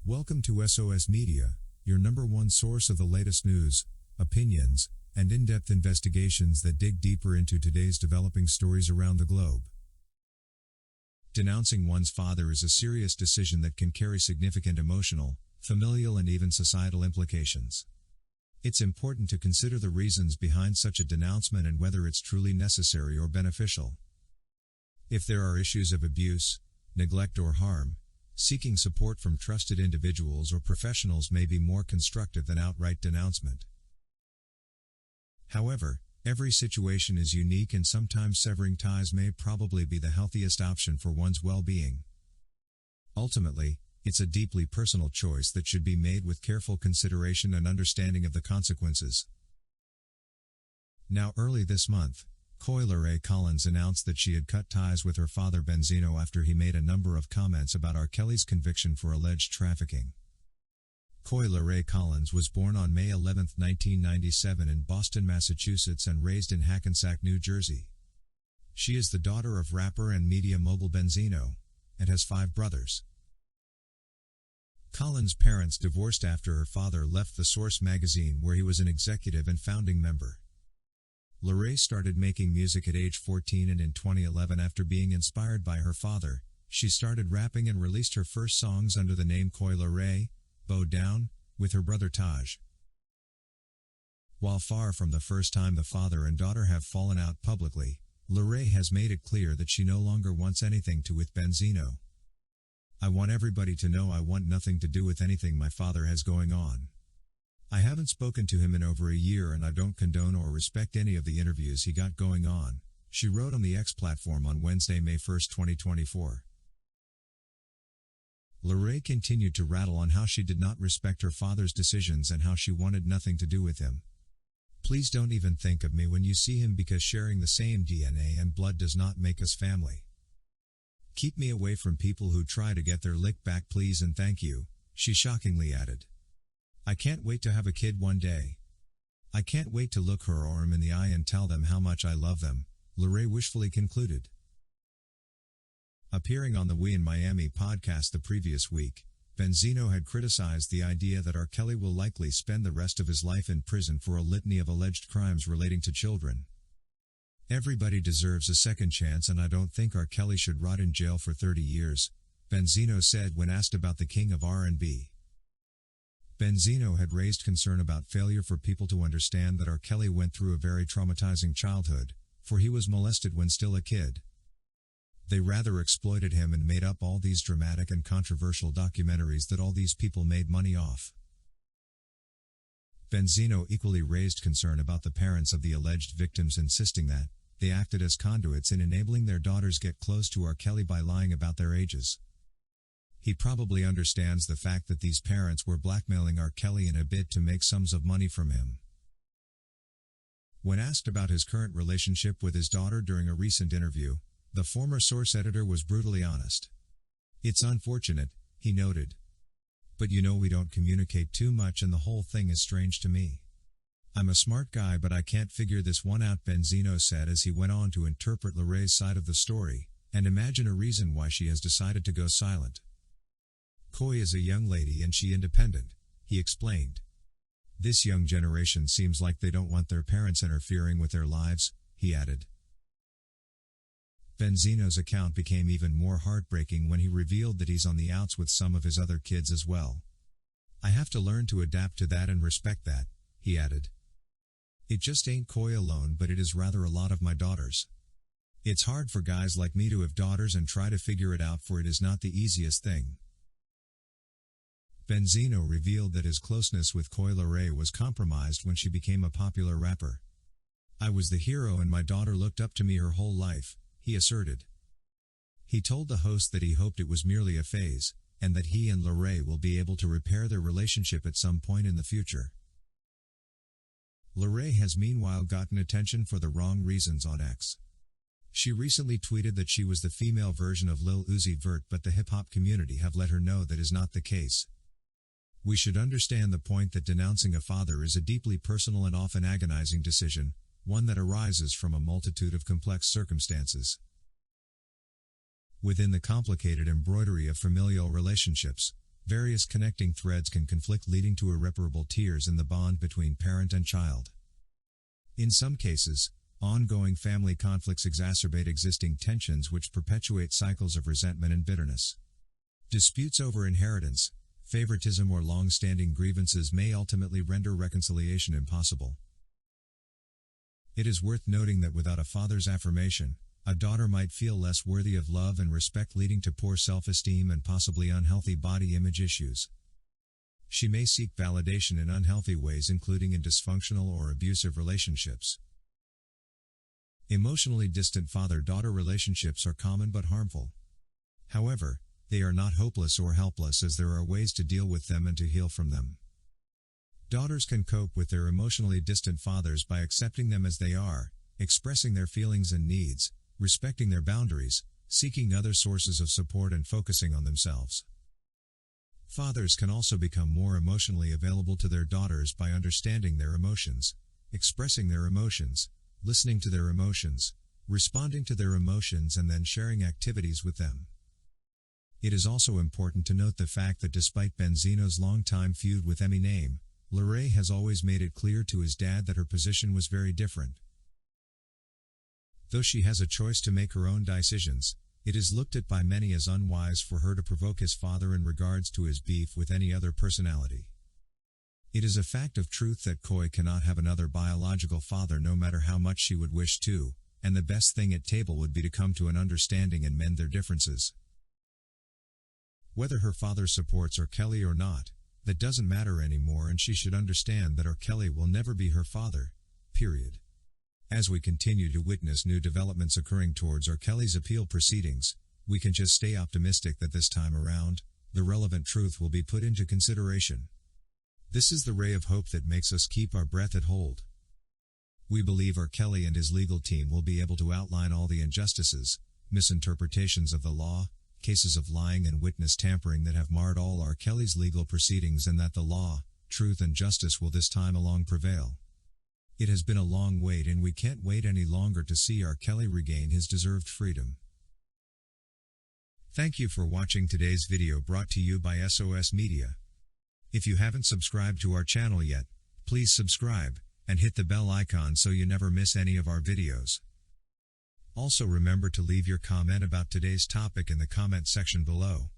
Welcome to SOS Media, your number one source of the latest news, opinions, and in-depth investigations that dig deeper into today's developing stories around the globe. Denouncing one's father is a serious decision that can carry significant emotional, familial, and even societal implications. It's important to consider the reasons behind such a denouncement and whether it's truly necessary or beneficial. If there are issues of abuse, neglect, or harm, seeking support from trusted individuals or professionals may be more constructive than outright denouncement. However, every situation is unique and sometimes severing ties may probably be the healthiest option for one's well-being. Ultimately, it's a deeply personal choice that should be made with careful consideration and understanding of the consequences. Now, early this month, Laray Collins announced that she had cut ties with her father Benzino after he made a number of comments about R. Kelly's conviction for alleged trafficking. Laray Collins was born on May 11, 1997 in Boston, Massachusetts and raised in Hackensack, New Jersey. She is the daughter of rapper and media mogul Benzino, and has 5 brothers. Collins' parents divorced after her father left The Source magazine, where he was an executive and founding member. Laray started making music at age 14, and in 2011, after being inspired by her father, she started rapping and released her first songs under the name Laray, Bow Down, with her brother Taj. While far from the first time the father and daughter have fallen out publicly, Laray has made it clear that she no longer wants anything to do with Benzino. "I want everybody to know I want nothing to do with anything my father has going on. I haven't spoken to him in over a year and I don't condone or respect any of the interviews he got going on," she wrote on the X platform on Wednesday, May 1, 2024. Laray continued to rattle on how she did not respect her father's decisions and how she wanted nothing to do with him. "Please don't even think of me when you see him, because sharing the same DNA and blood does not make us family. Keep me away from people who try to get their lick back, please and thank you," she shockingly added. "I can't wait to have a kid one day. I can't wait to look her or him in the eye and tell them how much I love them," Laray wishfully concluded. Appearing on the We in Miami podcast the previous week, Benzino had criticized the idea that R. Kelly will likely spend the rest of his life in prison for a litany of alleged crimes relating to children. "Everybody deserves a second chance and I don't think R. Kelly should rot in jail for 30 years, Benzino said when asked about the king of R&B. Benzino had raised concern about failure for people to understand that R. Kelly went through a very traumatizing childhood, for he was molested when still a kid. They rather exploited him and made up all these dramatic and controversial documentaries that all these people made money off." Benzino equally raised concern about the parents of the alleged victims, insisting that they acted as conduits in enabling their daughters get close to R. Kelly by lying about their ages. "He probably understands the fact that these parents were blackmailing R. Kelly in a bid to make sums of money from him." When asked about his current relationship with his daughter during a recent interview, the former Source editor was brutally honest. "It's unfortunate," he noted. "But we don't communicate too much and the whole thing is strange to me. I'm a smart guy but I can't figure this one out," Benzino said as he went on to interpret Laray's side of the story, and imagine a reason why she has decided to go silent. "Koi is a young lady and she independent," he explained. "This young generation seems like they don't want their parents interfering with their lives," he added. Benzino's account became even more heartbreaking when he revealed that he's on the outs with some of his other kids as well. "I have to learn to adapt to that and respect that," he added. "It just ain't Koi alone, but it is rather a lot of my daughters. It's hard for guys like me to have daughters and try to figure it out, for it is not the easiest thing." Benzino revealed that his closeness with Laray was compromised when she became a popular rapper. "I was the hero and my daughter looked up to me her whole life," he asserted. He told the host that he hoped it was merely a phase, and that he and Laray will be able to repair their relationship at some point in the future. Laray has meanwhile gotten attention for the wrong reasons on X. She recently tweeted that she was the female version of Lil Uzi Vert, but the hip-hop community have let her know that is not the case. "We should understand the point that denouncing a father is a deeply personal and often agonizing decision, one that arises from a multitude of complex circumstances. Within the complicated embroidery of familial relationships, Various connecting threads can conflict, leading to irreparable tears in the bond between parent and child. In some cases, ongoing family conflicts exacerbate existing tensions, which perpetuate cycles of resentment and bitterness. Disputes over inheritance, favoritism, or long-standing grievances may ultimately render reconciliation impossible. It is worth noting that without a father's affirmation, a daughter might feel less worthy of love and respect, leading to poor self-esteem and possibly unhealthy body image issues. She may seek validation in unhealthy ways, including in dysfunctional or abusive relationships. Emotionally distant father-daughter relationships are common but harmful. However, they are not hopeless or helpless, as there are ways to deal with them and to heal from them. Daughters can cope with their emotionally distant fathers by accepting them as they are, expressing their feelings and needs, respecting their boundaries, seeking other sources of support, and focusing on themselves. Fathers can also become more emotionally available to their daughters by understanding their emotions, expressing their emotions, listening to their emotions, responding to their emotions, and then sharing activities with them. It is also important to note the fact that despite Benzino's long-time feud with Eminem, Laray has always made it clear to his dad that her position was very different. Though she has a choice to make her own decisions, it is looked at by many as unwise for her to provoke his father in regards to his beef with any other personality. It is a fact of truth that Koi cannot have another biological father, no matter how much she would wish to, and the best thing at table would be to come to an understanding and mend their differences. Whether her father supports R. Kelly or not, that doesn't matter anymore, and she should understand that R. Kelly will never be her father, period. As we continue to witness new developments occurring towards R. Kelly's appeal proceedings, we can just stay optimistic that this time around, the relevant truth will be put into consideration. This is the ray of hope that makes us keep our breath and hold. We believe R. Kelly and his legal team will be able to outline all the injustices, misinterpretations of the law, cases of lying and witness tampering that have marred all R. Kelly's legal proceedings, and that the law, truth, and justice will this time along prevail. It has been a long wait, and we can't wait any longer to see R. Kelly regain his deserved freedom. Thank you for watching today's video, brought to you by SOS Media. If you haven't subscribed to our channel yet, please subscribe, and hit the bell icon so you never miss any of our videos. Also remember to leave your comment about today's topic in the comment section below.